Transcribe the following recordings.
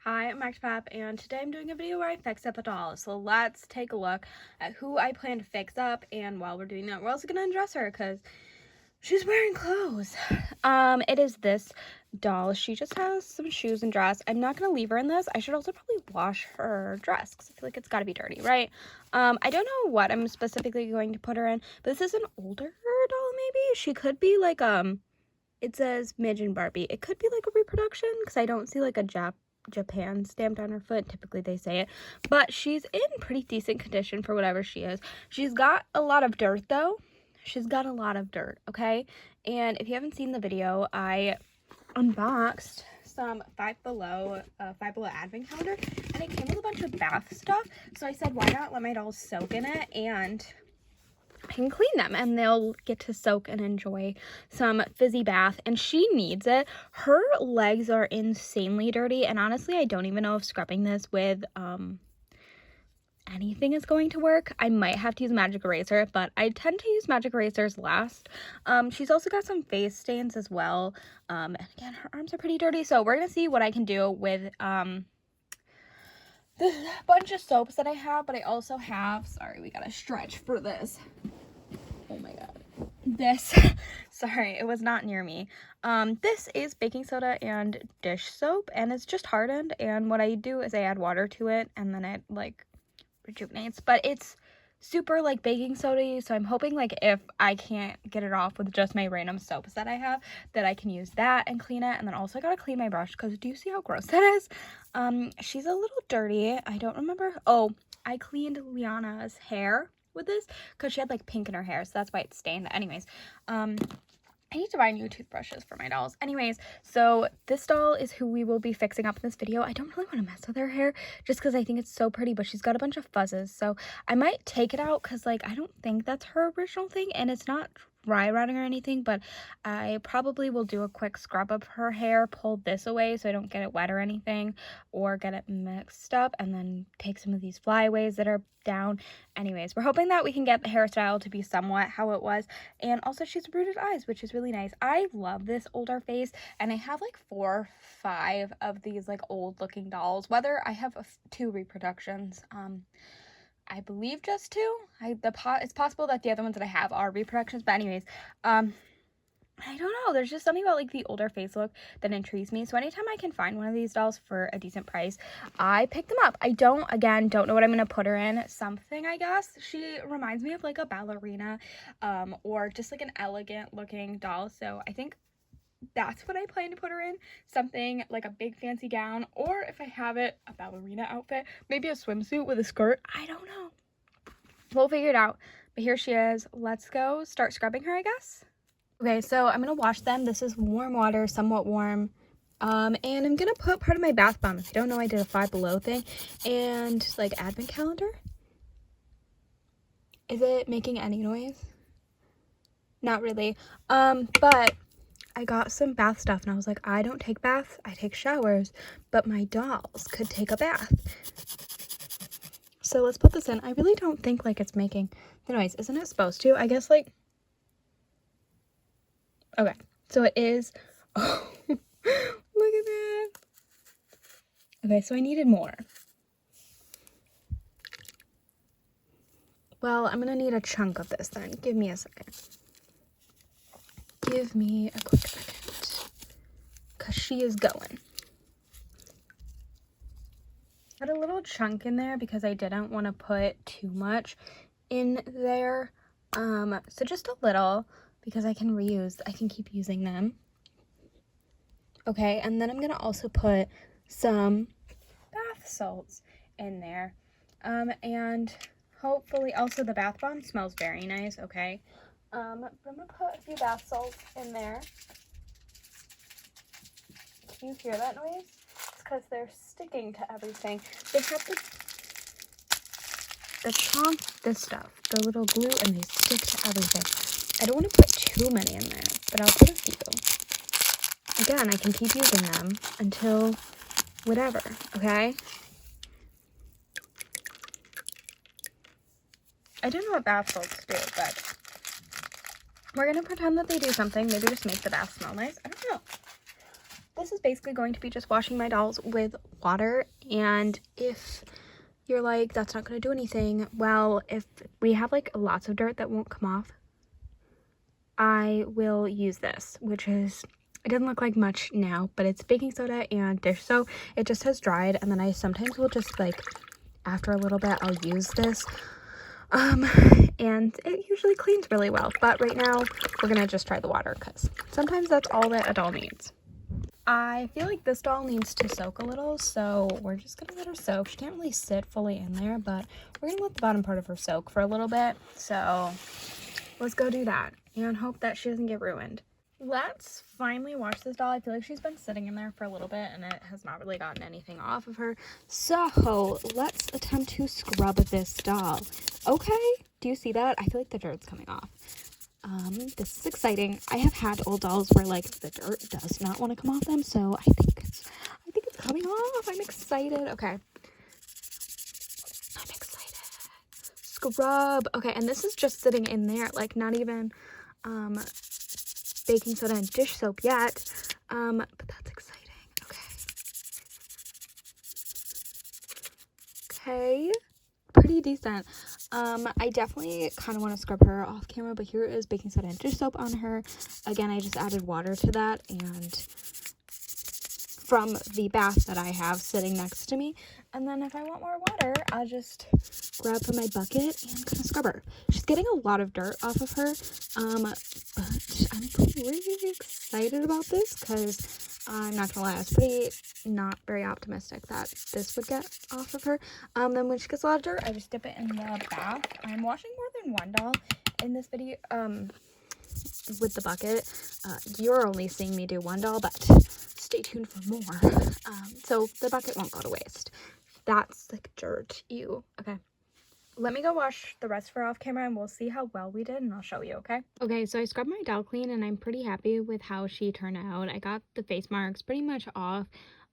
Hi, I'm Max Pap, and today I'm doing a video where I fix up a doll. So let's take a look at who I plan to fix up, and while we're doing that, we're also gonna undress her because she's wearing clothes. It is this doll. She just has some shoes and dress. I'm not gonna leave her in this. I should also probably wash her dress because I feel like it's gotta be dirty, right? I don't know what I'm specifically going to put her in, but this is an older doll, maybe. She could be like, it says Midge and Barbie. It could be like a reproduction because I don't see like a Japan stamped on her foot. Typically they say it, but she's in pretty decent condition for whatever she is. She's got a lot of dirt though. She's got a lot of dirt, okay? And if you haven't seen the video, I unboxed some Five Below advent calendar, and it came with a bunch of bath stuff. So I said, why not let my dolls soak in it, and I can clean them and they'll get to soak and enjoy some fizzy bath, and she needs it. Her legs are insanely dirty, and honestly I don't even know if scrubbing this with anything is going to work. I might have to use a magic eraser, but I tend to use magic erasers last. She's also got some face stains as well, and again, her arms are pretty dirty, so we're gonna see what I can do with this bunch of soaps that I have. But I also have, sorry, we gotta stretch for this. Oh my god. This, sorry, it was not near me. This is baking soda and dish soap, and it's just hardened, and what I do is I add water to it, and then it, like, rejuvenates, but it's super, like, baking soda-y, so I'm hoping, like, if I can't get it off with just my random soaps that I have, that I can use that and clean it. And then also I gotta clean my brush, because do you see how gross that is? She's a little dirty. I don't remember. Oh, I cleaned Liana's hair with this because she had like pink in her hair, so that's why it's stained. Anyways, I need to buy new toothbrushes for my dolls. Anyways, so this doll is who we will be fixing up in this video. I don't really want to mess with her hair just because I think it's so pretty, but she's got a bunch of fuzzes, so I might take it out because, like, I don't think that's her original thing, and it's not dry rotting or anything, but I probably will do a quick scrub of her hair, pull this away so I don't get it wet or anything or get it mixed up, and then take some of these flyaways that are down. Anyways, we're hoping that we can get the hairstyle to be somewhat how it was. And also she's rooted eyes, which is really nice. I love this older face, and I have like 4 or 5 of these like old looking dolls. Whether I have 2 reproductions, I believe just 2. It's possible that the other ones that I have are reproductions, but anyways, I don't know, there's just something about like the older face look that intrigues me. So anytime I can find one of these dolls for a decent price, I pick them up. I don't know what I'm gonna put her in. Something, I guess. She reminds me of like a ballerina, or just like an elegant looking doll. So I think that's what I plan to put her in. Something like a big fancy gown, or if I have it, a ballerina outfit, maybe a swimsuit with a skirt. I don't know. We'll figure it out. But here she is. Let's go start scrubbing her, I guess. Okay, so I'm gonna wash them. This is warm water, somewhat warm. And I'm gonna put part of my bath bomb. If you don't know, I did a Five Below thing, and like advent calendar. Is it making any noise? Not really. But I got some bath stuff, and I was like, I don't take baths, I take showers, but my dolls could take a bath. So let's put this in. I really don't think like it's making the noise. Isn't it supposed to? I guess like, okay, so it is. Oh, look at that. Okay, so I needed more. Well, I'm gonna need a chunk of this then. Give me a second. Give me a quick second, because she is going. Got a little chunk in there because I didn't want to put too much in there. So just a little, because I can keep using them. Okay, and then I'm gonna also put some bath salts in there. And hopefully also the bath bomb smells very nice, okay? I'm gonna put a few bath salts in there. Can you hear that noise? It's because they're sticking to everything. They have the chunk, this stuff, the little glue, and they stick to everything. I don't want to put too many in there, but I'll put a few. Again, I can keep using them until whatever, okay? I don't know what bath salts do, but we're gonna pretend that they do something. Maybe just make the bath smell nice. I don't know. this is basically going to be just washing my dolls with water. And if you're like, that's not going to do anything, well, if we have like lots of dirt that won't come off, I will use this, which is, it doesn't look like much now, but it's baking soda and dish soap. It just has dried, and then I sometimes will just like, after a little bit, I'll use this. And it usually cleans really well, but right now we're gonna just try the water because sometimes that's all that a doll needs. I feel like this doll needs to soak a little, so we're just gonna let her soak. She can't really sit fully in there, but we're gonna let the bottom part of her soak for a little bit. So let's go do that and hope that she doesn't get ruined. Let's finally wash this doll. I feel like she's been sitting in there for a little bit and it has not really gotten anything off of her. So let's attempt to scrub this doll. Okay, do you see that? I feel like the dirt's coming off. This is exciting. I have had old dolls where like the dirt does not want to come off them, so I think it's coming off. I'm excited. Okay. I'm excited. Scrub. Okay, and this is just sitting in there, like not even baking soda and dish soap yet. But that's exciting. Okay. Pretty decent. I definitely kind of want to scrub her off camera, but here is baking soda and dish soap on her. Again, I just added water to that, and from the bath that I have sitting next to me. And then if I want more water, I'll just grab from my bucket and kind of scrub her. She's getting a lot of dirt off of her, but I'm pretty excited about this because I'm not gonna lie, I was pretty not very optimistic that this would get off of her. Then when she gets a lot of dirt, I just dip it in the bath. I'm washing more than one doll in this video with the bucket. You're only seeing me do one doll, but stay tuned for more. So the bucket won't go to waste. That's like dirt. Ew. Okay. Let me go wash the rest of her off camera and we'll see how well we did and I'll show you, okay? Okay, so I scrubbed my doll clean and I'm pretty happy with how she turned out. I got the face marks pretty much off,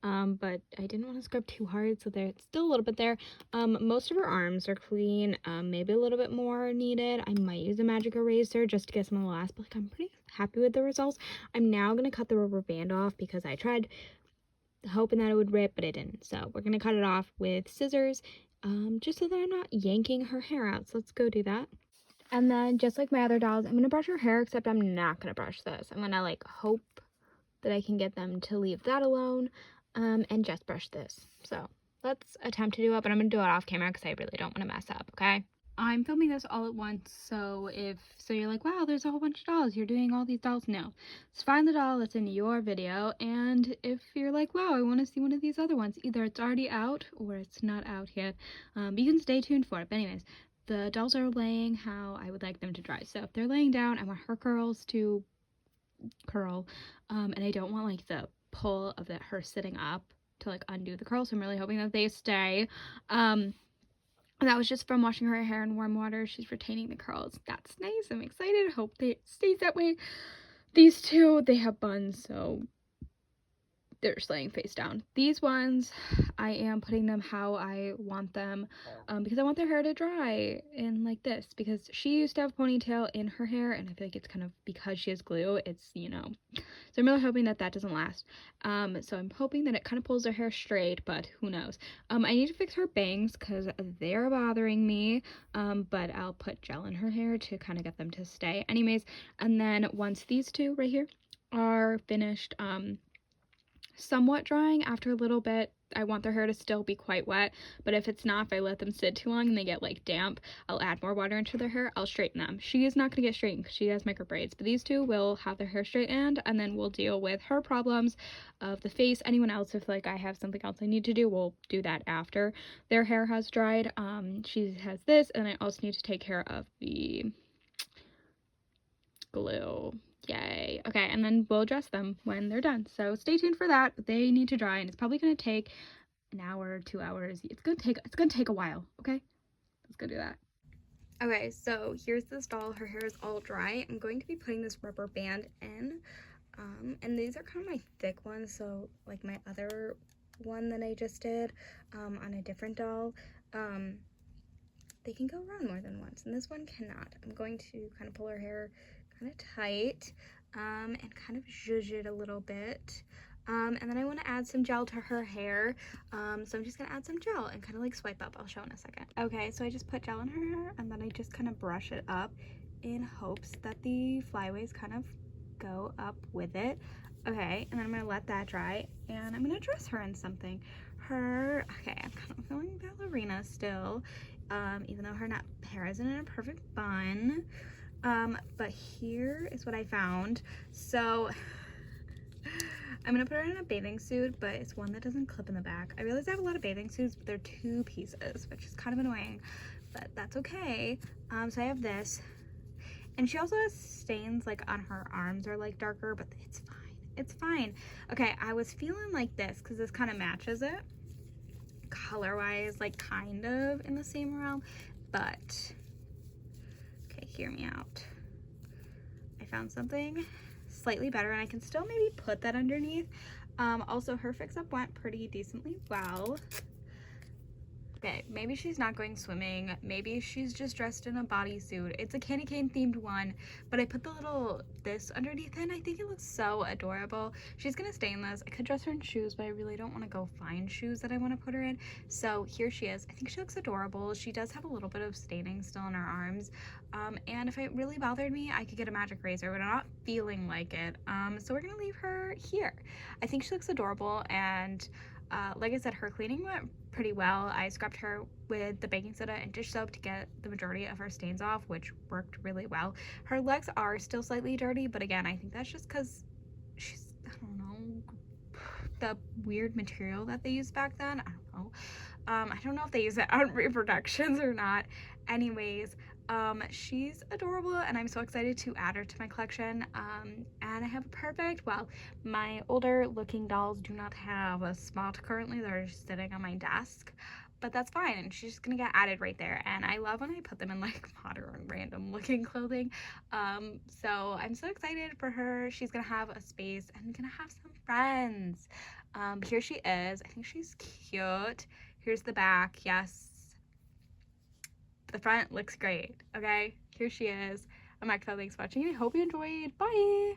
but I didn't want to scrub too hard, so there's still a little bit there. Most of her arms are clean, maybe a little bit more needed. I might use a magic eraser just to get some of the last, but like I'm pretty happy with the results. I'm now going to cut the rubber band off because I tried hoping that it would rip, but it didn't. So we're going to cut it off with scissors, just so that I'm not yanking her hair out. So let's go do that. And then just like my other dolls, I'm going to brush her hair, except I'm not going to brush this. I'm going to like hope that I can get them to leave that alone, and just brush this. So let's attempt to do it, but I'm going to do it off camera because I really don't want to mess up, okay? I'm filming this all at once, so you're like, wow, there's a whole bunch of dolls, you're doing all these dolls. No, just find the doll that's in your video, and if you're like, wow, I want to see one of these other ones, either it's already out or it's not out yet, but you can stay tuned for it. But anyways, the dolls are laying how I would like them to dry. So if they're laying down, I want her curls to curl, and I don't want like the pull of her sitting up to like undo the curls, so I'm really hoping that they stay. That was just from washing her hair in warm water. She's retaining the curls. That's nice. I'm excited. Hope it stays that way. These two, they have buns, so they're just laying face down. These ones, I am putting them how I want them, because I want their hair to dry in like this, because she used to have a ponytail in her hair, and I feel like it's kind of, because she has glue, it's, you know, so I'm really hoping that that doesn't last. So I'm hoping that it kind of pulls her hair straight, but who knows. I need to fix her bangs because they're bothering me, but I'll put gel in her hair to kind of get them to stay anyways. And then once these two right here are finished, somewhat drying, after a little bit, I want their hair to still be quite wet, but if it's not, if I let them sit too long and they get like damp, I'll add more water into their hair. I'll straighten them. She is not going to get straightened because she has micro braids, but these two will have their hair straightened, and then we'll deal with her problems of the face. Anyone else, if like I have something else I need to do, we'll do that after their hair has dried. She has this, and I also need to take care of the glue. Yay. Okay, and then we'll dress them when they're done. So stay tuned for that. They need to dry, and it's probably going to take an hour, 2 hours. It's gonna take a while, okay? Let's go do that. Okay, so here's this doll. Her hair is all dry. I'm going to be putting this rubber band in. And these are kind of my thick ones, so like my other one that I just did on a different doll, they can go around more than once, and this one cannot. I'm going to kind of pull her hair kind of tight, and kind of zhuzh it a little bit, And then I want to add some gel to her hair. So I'm just going to add some gel and kind of like swipe up. I'll show in a second. Okay, so I just put gel in her hair and then I just kind of brush it up in hopes that the flyaways kind of go up with it. Okay, and then I'm going to let that dry and I'm going to dress her in something. Okay, I'm kind of feeling ballerina still, even though her hair isn't in a perfect bun. But here is what I found. So I'm gonna put her in a bathing suit, but it's one that doesn't clip in the back. I realize I have a lot of bathing suits, but they're 2 pieces, which is kind of annoying, but that's okay. So I have this, and she also has stains like on her arms are like darker, but it's fine. It's fine. Okay, I was feeling like this because this kind of matches it color-wise, like kind of in the same realm, but okay, hear me out. I found something slightly better and I can still maybe put that underneath. Also her fix up went pretty decently well. Okay, maybe she's not going swimming, maybe she's just dressed in a bodysuit. It's a candy cane themed one, but I put the little this underneath it and I think it looks so adorable. She's gonna stay in this. I could dress her in shoes, but I really don't want to go find shoes that I want to put her in. So here she is. I think she looks adorable. She does have a little bit of staining still in her arms, and if it really bothered me, I could get a magic razor, but I'm not feeling like it. So we're gonna leave her here. I think she looks adorable, and like I said, her cleaning went pretty well. I scrubbed her with the baking soda and dish soap to get the majority of her stains off, which worked really well. Her legs are still slightly dirty, but again, I think that's just because she's, I don't know, the weird material that they used back then. I don't know. I don't know if they use it on reproductions or not. Anyways, she's adorable and I'm so excited to add her to my collection. And I have a perfect, well, my older looking dolls do not have a spot currently. They're just sitting on my desk, but that's fine. And she's just gonna get added right there. And I love when I put them in like modern random looking clothing. So I'm so excited for her. She's gonna have a space and gonna have some friends. Here she is. I think she's cute. Here's the back. Yes, the front looks great. Okay, here she is. I'm Akta. Thanks for watching. I hope you enjoyed. Bye.